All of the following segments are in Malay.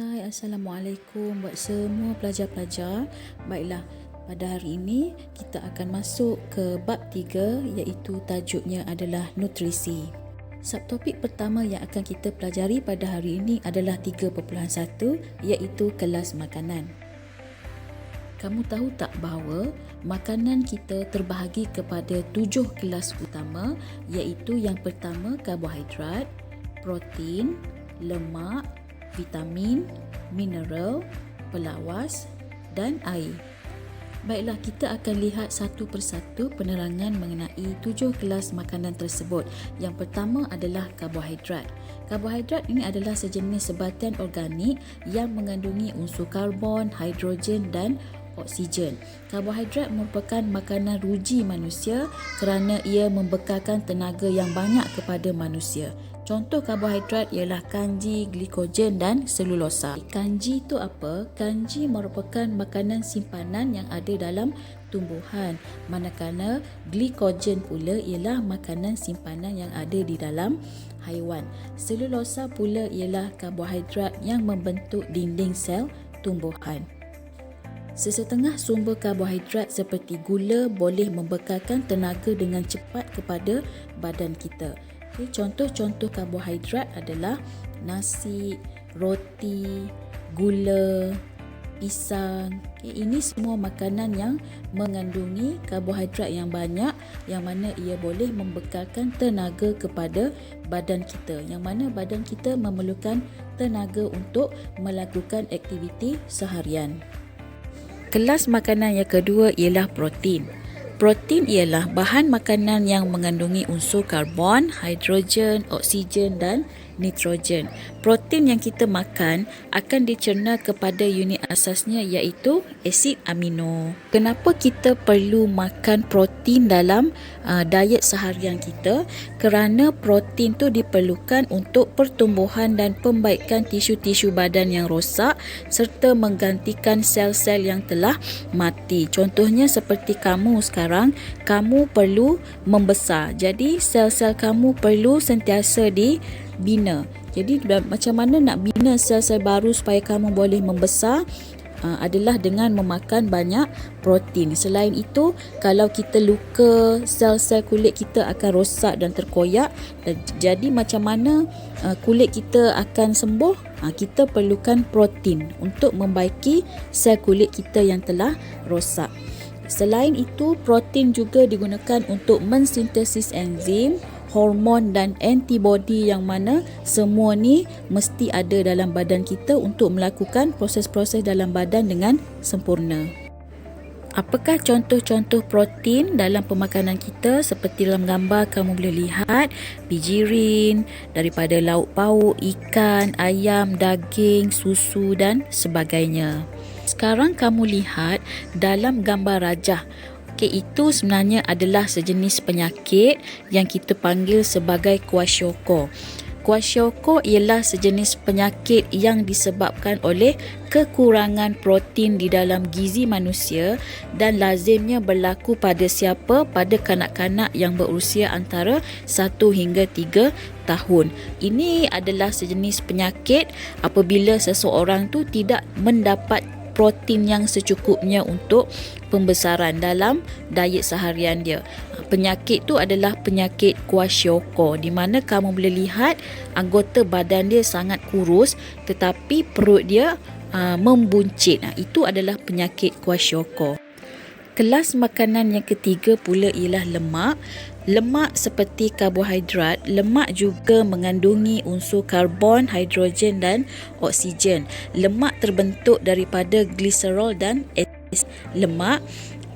Hai, Assalamualaikum buat semua pelajar-pelajar. Baiklah, pada hari ini kita akan masuk ke bab 3 iaitu tajuknya adalah nutrisi. Subtopik pertama yang akan kita pelajari pada hari ini adalah 3.1 iaitu kelas makanan. Kamu tahu tak bahawa makanan kita terbahagi kepada 7 kelas utama iaitu yang pertama karbohidrat, protein, lemak, vitamin, mineral, pelawas dan air. Baiklah, kita akan lihat satu persatu penerangan mengenai 7 kelas makanan tersebut. Yang pertama adalah karbohidrat. Karbohidrat ini adalah sejenis sebatian organik yang mengandungi unsur karbon, hidrogen dan oksigen. Karbohidrat merupakan makanan ruji manusia kerana ia membekalkan tenaga yang banyak kepada manusia. Contoh karbohidrat ialah kanji, glikogen dan selulosa. Kanji itu apa? Kanji merupakan makanan simpanan yang ada dalam tumbuhan. Manakala glikogen pula ialah makanan simpanan yang ada di dalam haiwan. Selulosa pula ialah karbohidrat yang membentuk dinding sel tumbuhan. Sesetengah sumber karbohidrat seperti gula boleh membekalkan tenaga dengan cepat kepada badan kita. Contoh-contoh karbohidrat adalah nasi, roti, gula, pisang. Ini semua makanan yang mengandungi karbohidrat yang banyak yang mana ia boleh membekalkan tenaga kepada badan kita. Yang mana badan kita memerlukan tenaga untuk melakukan aktiviti seharian. Kelas makanan yang kedua ialah protein. Protein ialah bahan makanan yang mengandungi unsur karbon, hidrogen, oksigen dan nitrogen. Protein yang kita makan akan dicerna kepada unit asasnya iaitu asid amino. Kenapa kita perlu makan protein dalam diet seharian kita? Kerana protein tu diperlukan untuk pertumbuhan dan pembaikan tisu-tisu badan yang rosak serta menggantikan sel-sel yang telah mati. Contohnya seperti kamu sekarang, kamu perlu membesar. Jadi sel-sel kamu perlu sentiasa dibina. Jadi macam mana nak bina sel-sel baru supaya kamu boleh membesar? Adalah dengan memakan banyak protein. Selain itu, kalau kita luka, sel-sel kulit kita akan rosak dan terkoyak. Jadi macam mana kulit kita akan sembuh? Kita perlukan protein untuk membaiki sel kulit kita yang telah rosak. Selain itu, protein juga digunakan untuk mensintesis enzim, hormon dan antibodi yang mana semua ni mesti ada dalam badan kita untuk melakukan proses-proses dalam badan dengan sempurna. Apakah contoh-contoh protein dalam pemakanan kita? Seperti dalam gambar kamu boleh lihat bijirin, daripada lauk pauk, ikan, ayam, daging, susu dan sebagainya. Sekarang kamu lihat dalam gambar rajah. Itu sebenarnya adalah sejenis penyakit yang kita panggil sebagai kwashiorkor. Kwashiorkor ialah sejenis penyakit yang disebabkan oleh kekurangan protein di dalam gizi manusia dan lazimnya berlaku pada siapa? Pada kanak-kanak yang berusia antara 1 hingga 3 tahun. Ini adalah sejenis penyakit apabila seseorang tu tidak mendapat protein yang secukupnya untuk pembesaran dalam diet seharian dia. Penyakit tu adalah penyakit kwashiorkor di mana kamu boleh lihat anggota badan dia sangat kurus tetapi perut dia membuncit. Itu adalah penyakit kwashiorkor. Kelas makanan yang ketiga pula ialah lemak. Lemak seperti karbohidrat, lemak juga mengandungi unsur karbon, hidrogen dan oksigen. Lemak terbentuk daripada gliserol dan lemak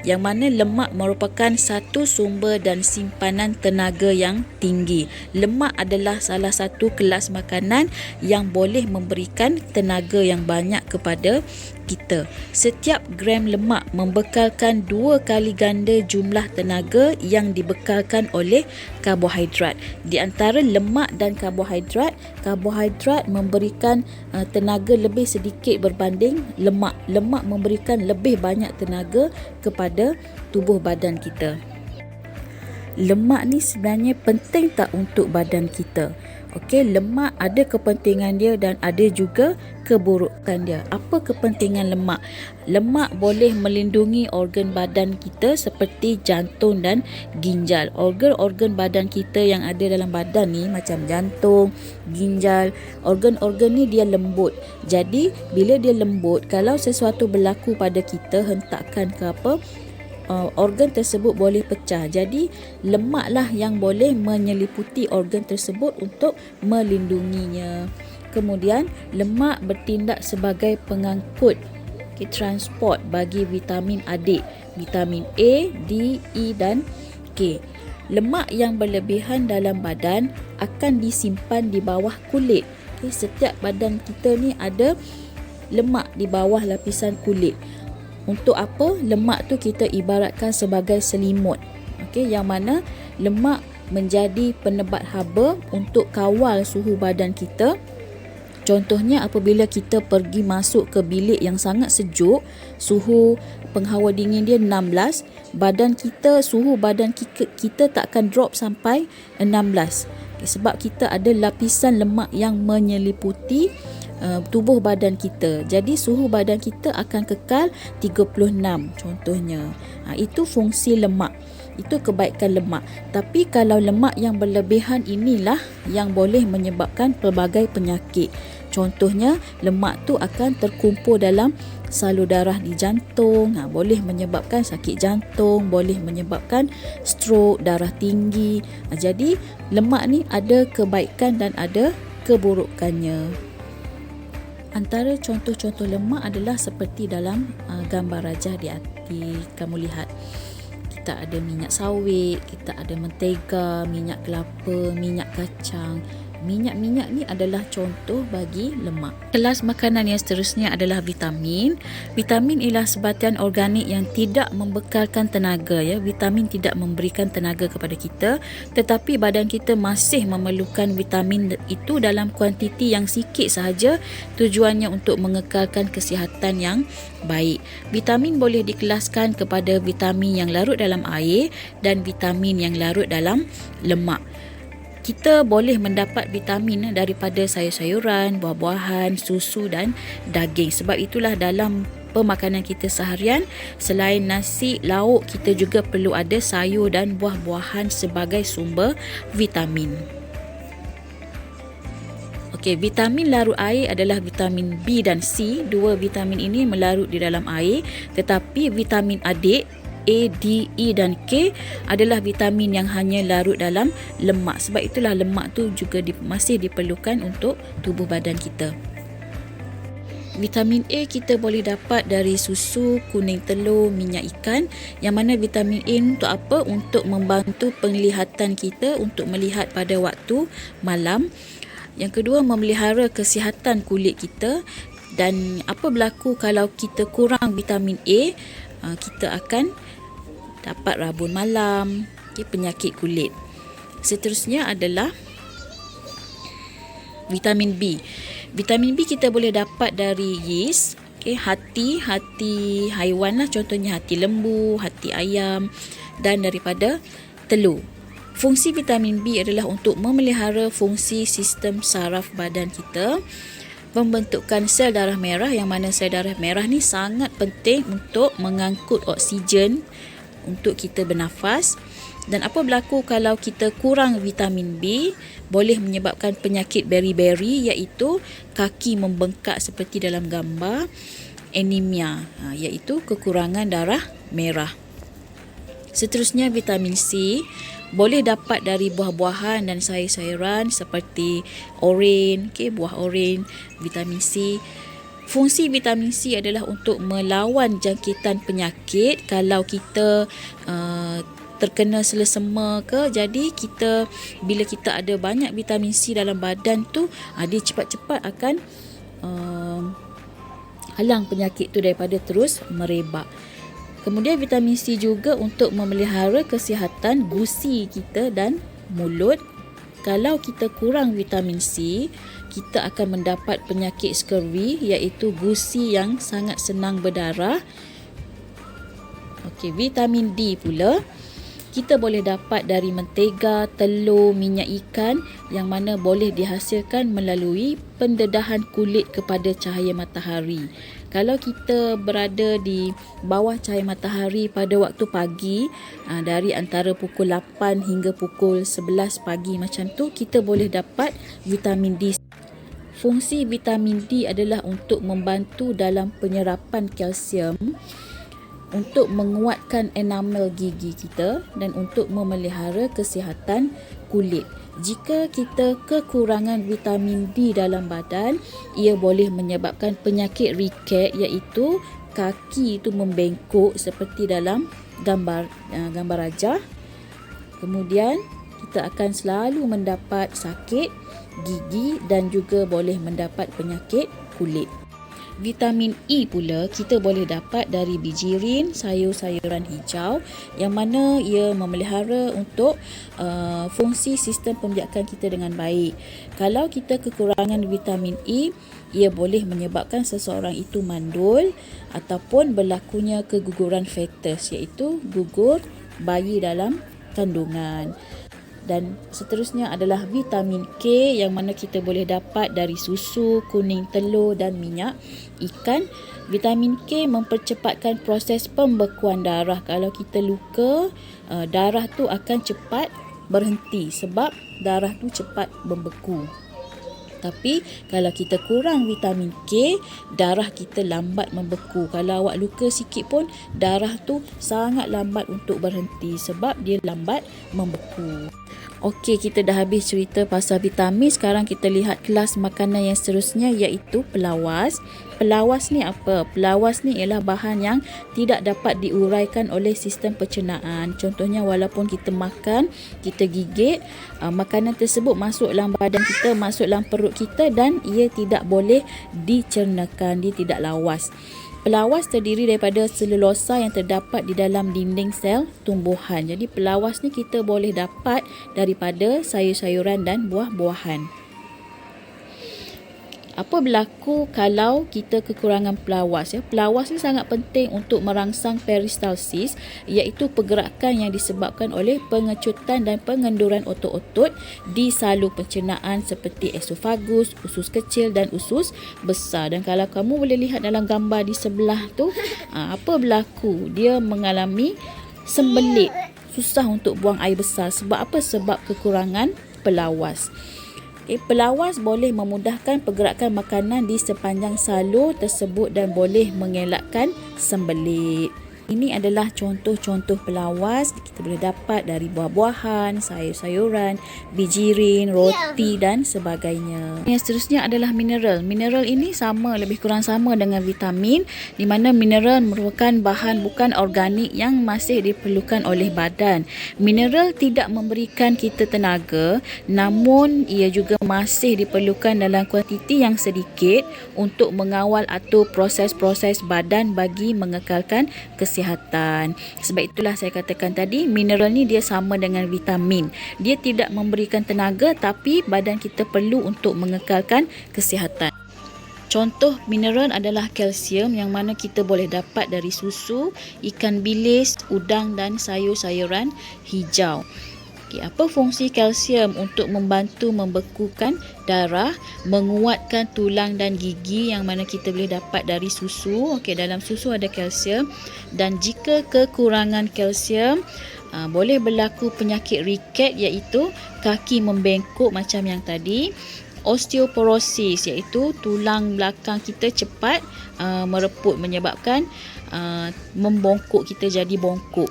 yang mana lemak merupakan satu sumber dan simpanan tenaga yang tinggi. Lemak adalah salah satu kelas makanan yang boleh memberikan tenaga yang banyak kepada kita. Setiap gram lemak membekalkan 2 kali ganda jumlah tenaga yang dibekalkan oleh karbohidrat. Di antara lemak dan karbohidrat, karbohidrat memberikan tenaga lebih sedikit berbanding lemak. Lemak memberikan lebih banyak tenaga kepada tubuh badan kita. Lemak ni sebenarnya penting tak untuk badan kita? Okey, lemak ada kepentingan dia dan ada juga keburukan dia. Apa kepentingan lemak? Lemak boleh melindungi organ badan kita seperti jantung dan ginjal. Organ-organ badan kita yang ada dalam badan ni macam jantung, ginjal, organ-organ ni dia lembut. Jadi bila dia lembut, kalau sesuatu berlaku pada kita, hentakan ke apa, organ tersebut boleh pecah. Jadi lemaklah yang boleh menyeliputi organ tersebut untuk melindunginya. Kemudian lemak bertindak sebagai pengangkut, transport bagi vitamin adik, vitamin A, D, E dan K. Lemak yang berlebihan dalam badan akan disimpan di bawah kulit. Setiap badan kita ni ada lemak di bawah lapisan kulit. Untuk apa? Lemak tu kita ibaratkan sebagai selimut. Okey, yang mana lemak menjadi penebat haba untuk kawal suhu badan kita. Contohnya apabila kita pergi masuk ke bilik yang sangat sejuk, suhu penghawa dingin dia 16, suhu badan kita tak akan drop sampai 16. Sebab kita ada lapisan lemak yang menyeliputi tubuh badan kita. Jadi suhu badan kita akan kekal 36 contohnya. Itu fungsi lemak. Itu kebaikan lemak. Tapi kalau lemak yang berlebihan inilah yang boleh menyebabkan pelbagai penyakit. Contohnya lemak tu akan terkumpul dalam salur darah di jantung, boleh menyebabkan sakit jantung, boleh menyebabkan stroke, darah tinggi. Jadi lemak ni ada kebaikan dan ada keburukannya. Antara contoh-contoh lemak adalah seperti dalam gambar rajah di kamu lihat. Kita ada minyak sawit, kita ada mentega, minyak kelapa, minyak kacang. Minyak-minyak ni adalah contoh bagi lemak. Kelas makanan yang seterusnya adalah vitamin. Vitamin ialah sebatian organik yang tidak membekalkan tenaga. Vitamin tidak memberikan tenaga kepada kita, tetapi badan kita masih memerlukan vitamin itu dalam kuantiti yang sikit sahaja. Tujuannya untuk mengekalkan kesihatan yang baik. Vitamin boleh dikelaskan kepada vitamin yang larut dalam air dan vitamin yang larut dalam lemak. Kita boleh mendapat vitamin daripada sayur-sayuran, buah-buahan, susu dan daging. Sebab itulah dalam pemakanan kita seharian, selain nasi, lauk, kita juga perlu ada sayur dan buah-buahan sebagai sumber vitamin. Okey, vitamin larut air adalah vitamin B dan C. Dua vitamin ini melarut di dalam air, tetapi vitamin adik A, D, E dan K adalah vitamin yang hanya larut dalam lemak. Sebab itulah lemak tu juga masih diperlukan untuk tubuh badan kita. Vitamin A kita boleh dapat dari susu, kuning telur, minyak ikan. Yang mana vitamin A untuk apa? Untuk membantu penglihatan kita, untuk melihat pada waktu malam. Yang kedua, memelihara kesihatan kulit kita. Dan apa berlaku kalau kita kurang vitamin A? Kita akan dapat rabun malam, penyakit kulit. Seterusnya adalah vitamin B. Vitamin B kita boleh dapat dari yeast, hati haiwan lah, contohnya hati lembu, hati ayam dan daripada telur. Fungsi vitamin B adalah untuk memelihara fungsi sistem saraf badan kita, pembentukan sel darah merah, yang mana sel darah merah ni sangat penting untuk mengangkut oksigen untuk kita bernafas. Dan apa berlaku kalau kita kurang vitamin B? Boleh menyebabkan penyakit beri-beri, iaitu kaki membengkak seperti dalam gambar, anemia, iaitu kekurangan darah merah. Seterusnya vitamin C boleh dapat dari buah-buahan dan sayur-sayuran seperti oren, buah oren, vitamin C. Fungsi vitamin C adalah untuk melawan jangkitan penyakit. Kalau kita terkena selesema ke, jadi kita, bila kita ada banyak vitamin C dalam badan tu, dia cepat-cepat akan halang penyakit tu daripada terus merebak. Kemudian vitamin C juga untuk memelihara kesihatan gusi kita dan mulut. Kalau kita kurang vitamin C, kita akan mendapat penyakit scurvy, iaitu gusi yang sangat senang berdarah. Vitamin D pula. Kita boleh dapat dari mentega, telur, minyak ikan yang mana boleh dihasilkan melalui pendedahan kulit kepada cahaya matahari. Kalau kita berada di bawah cahaya matahari pada waktu pagi, dari antara pukul 8 hingga pukul 11 pagi macam tu, kita boleh dapat vitamin D. Fungsi vitamin D adalah untuk membantu dalam penyerapan kalsium, untuk menguatkan enamel gigi kita dan untuk memelihara kesihatan kulit. Jika kita kekurangan vitamin D dalam badan, ia boleh menyebabkan penyakit riket, iaitu kaki itu membengkok seperti dalam gambar rajah. Kemudian kita akan selalu mendapat sakit gigi dan juga boleh mendapat penyakit kulit. Vitamin E pula kita boleh dapat dari bijirin, sayur-sayuran hijau yang mana ia memelihara untuk fungsi sistem pembiakan kita dengan baik. Kalau kita kekurangan vitamin E, ia boleh menyebabkan seseorang itu mandul ataupun berlakunya keguguran fetus, iaitu gugur bayi dalam kandungan. Dan seterusnya adalah vitamin K yang mana kita boleh dapat dari susu, kuning telur dan minyak ikan. Vitamin K mempercepatkan proses pembekuan darah. Kalau kita luka, darah tu akan cepat berhenti sebab darah tu cepat membeku. Tapi kalau kita kurang vitamin K, darah kita lambat membeku. Kalau awak luka sikit pun, darah tu sangat lambat untuk berhenti sebab dia lambat membeku. Okey, kita dah habis cerita pasal vitamin. Sekarang kita lihat kelas makanan yang seterusnya, iaitu pelawas. Pelawas ni apa? Pelawas ni ialah bahan yang tidak dapat diuraikan oleh sistem pencernaan. Contohnya, walaupun kita makan, kita gigit, makanan tersebut masuk dalam badan kita, masuk dalam perut kita dan ia tidak boleh dicernakan, dia tidak lawas. Pelawas terdiri daripada selulosa yang terdapat di dalam dinding sel tumbuhan. Jadi pelawas ni kita boleh dapat daripada sayur-sayuran dan buah-buahan. Apa berlaku kalau kita kekurangan pelawas? Pelawas ni sangat penting untuk merangsang peristalsis, iaitu pergerakan yang disebabkan oleh pengecutan dan pengenduran otot-otot di salur pencernaan seperti esofagus, usus kecil dan usus besar. Dan kalau kamu boleh lihat dalam gambar di sebelah tu, apa berlaku? Dia mengalami sembelit, susah untuk buang air besar. Sebab apa? Sebab kekurangan pelawas. Pelawas boleh memudahkan pergerakan makanan di sepanjang salur tersebut dan boleh mengelakkan sembelit. Ini adalah contoh-contoh pelawas kita boleh dapat dari buah-buahan, sayur-sayuran, bijirin, roti dan sebagainya. Yang seterusnya adalah mineral. Mineral ini lebih kurang sama dengan vitamin, di mana mineral merupakan bahan bukan organik yang masih diperlukan oleh badan. Mineral tidak memberikan kita tenaga, namun ia juga masih diperlukan dalam kuantiti yang sedikit untuk mengawal atur proses-proses badan bagi mengekalkan kesihatan. Sebab itulah saya katakan tadi, mineral ni dia sama dengan vitamin. Dia tidak memberikan tenaga tapi badan kita perlu untuk mengekalkan kesihatan. Contoh mineral adalah kalsium yang mana kita boleh dapat dari susu, ikan bilis, udang dan sayur-sayuran hijau. Apa fungsi kalsium? Untuk membantu membekukan darah, menguatkan tulang dan gigi yang mana kita boleh dapat dari susu. Dalam susu ada kalsium, dan jika kekurangan kalsium, boleh berlaku penyakit riket, iaitu kaki membengkok macam yang tadi. Osteoporosis, iaitu tulang belakang kita cepat mereput menyebabkan membongkok, kita jadi bongkok.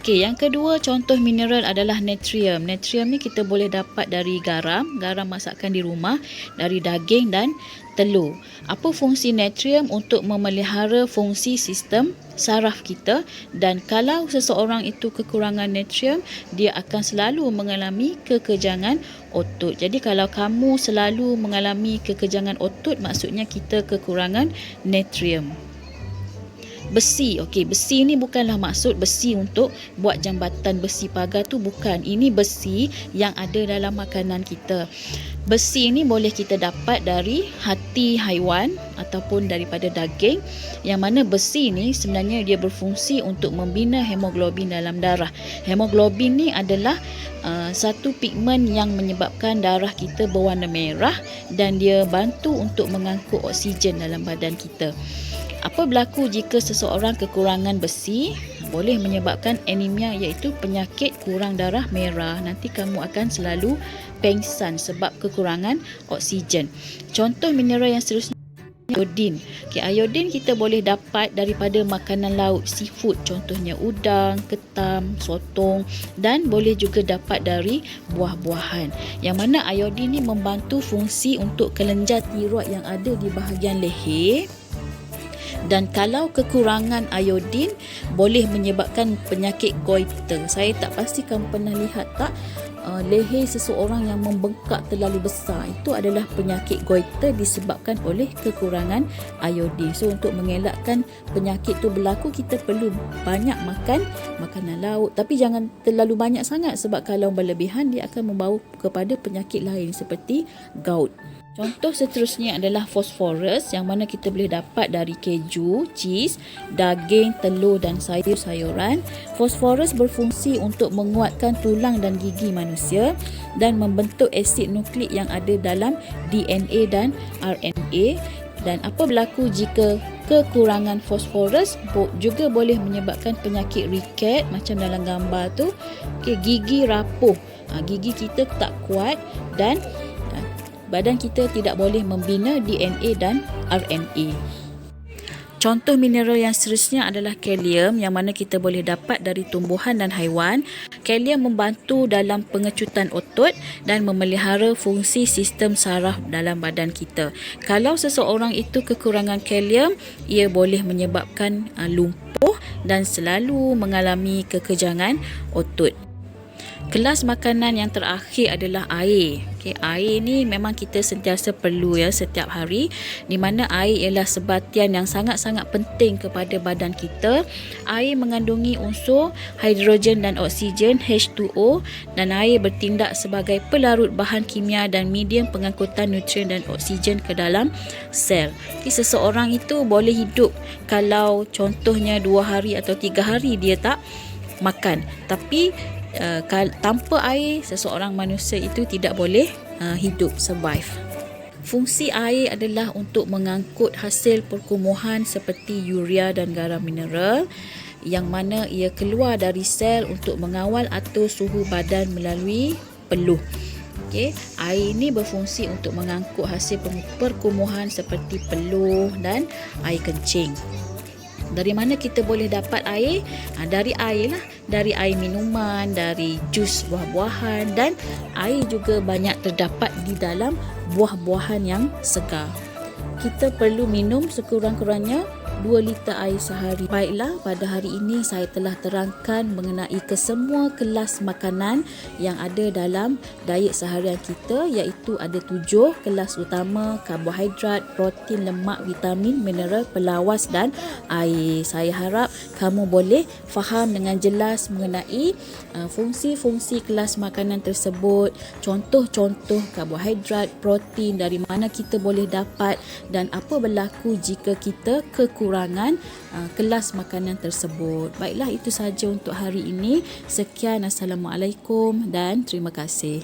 Yang kedua contoh mineral adalah natrium. Natrium ni kita boleh dapat dari garam masakan di rumah, dari daging dan telur. Apa fungsi natrium? Untuk memelihara fungsi sistem saraf kita, dan kalau seseorang itu kekurangan natrium, dia akan selalu mengalami kekejangan otot. Jadi kalau kamu selalu mengalami kekejangan otot, maksudnya kita kekurangan natrium. Besi. Besi ni bukanlah maksud besi untuk buat jambatan besi pagar tu, bukan. Ini besi yang ada dalam makanan kita. Besi ni boleh kita dapat dari hati haiwan ataupun daripada daging, yang mana besi ni sebenarnya dia berfungsi untuk membina hemoglobin dalam darah. Hemoglobin ni adalah satu pigmen yang menyebabkan darah kita berwarna merah dan dia bantu untuk mengangkut oksigen dalam badan kita. Apa berlaku jika seseorang kekurangan besi? Boleh menyebabkan anemia, iaitu penyakit kurang darah merah. Nanti kamu akan selalu pengsan sebab kekurangan oksigen. Contoh mineral yang seterusnya, iodin. Iodin kita boleh dapat daripada makanan laut, seafood, contohnya udang, ketam, sotong, dan boleh juga dapat dari buah-buahan. Yang mana iodin ni membantu fungsi untuk kelenjar tiroid yang ada di bahagian leher. Dan kalau kekurangan iodin boleh menyebabkan penyakit goiter. Saya tak pasti kamu pernah lihat tak, leher seseorang yang membengkak terlalu besar, itu adalah penyakit goiter disebabkan oleh kekurangan iodin. So untuk mengelakkan penyakit tu berlaku, kita perlu banyak makan makanan laut, tapi jangan terlalu banyak sangat, sebab kalau berlebihan dia akan membawa kepada penyakit lain seperti gout. Contoh seterusnya adalah fosforus, yang mana kita boleh dapat dari keju, cheese, daging, telur dan sayur-sayuran. Fosforus berfungsi untuk menguatkan tulang dan gigi manusia dan membentuk asid nukleik yang ada dalam DNA dan RNA. Dan apa berlaku jika kekurangan fosforus? Juga boleh menyebabkan penyakit riket macam dalam gambar tu. Gigi rapuh, gigi kita tak kuat dan badan kita tidak boleh membina DNA dan RNA. Contoh mineral yang seterusnya adalah kalium, yang mana kita boleh dapat dari tumbuhan dan haiwan. Kalium membantu dalam pengecutan otot dan memelihara fungsi sistem saraf dalam badan kita. Kalau seseorang itu kekurangan kalium, ia boleh menyebabkan lumpuh dan selalu mengalami kekejangan otot. Kelas makanan yang terakhir adalah air. Air ni memang kita sentiasa perlu setiap hari, di mana air ialah sebatian yang sangat-sangat penting kepada badan kita. Air mengandungi unsur hidrogen dan oksigen H2O, dan air bertindak sebagai pelarut bahan kimia dan medium pengangkutan nutrien dan oksigen ke dalam sel. Seseorang itu boleh hidup kalau contohnya 2 hari atau 3 hari dia tak makan, tapi tanpa air seseorang manusia itu tidak boleh hidup, survive. Fungsi air adalah untuk mengangkut hasil perkumuhan seperti urea dan garam mineral, yang mana ia keluar dari sel untuk mengawal atur suhu badan melalui peluh. Air ini berfungsi untuk mengangkut hasil perkumuhan seperti peluh dan air kencing. Dari mana kita boleh dapat air? Dari air lah. Dari air minuman, dari jus buah-buahan, dan air juga banyak terdapat di dalam buah-buahan yang segar. Kita perlu minum sekurang-kurangnya 2 liter air sehari. Baiklah, pada hari ini saya telah terangkan mengenai kesemua kelas makanan yang ada dalam diet seharian kita, iaitu ada 7 kelas utama: karbohidrat, protein, lemak, vitamin, mineral, pelawas dan air. Saya harap kamu boleh faham dengan jelas mengenai fungsi-fungsi kelas makanan tersebut, contoh-contoh karbohidrat, protein, dari mana kita boleh dapat, dan apa berlaku jika kita kekurangan kelas makanan tersebut. Baiklah, itu sahaja untuk hari ini. Sekian, Assalamualaikum dan terima kasih.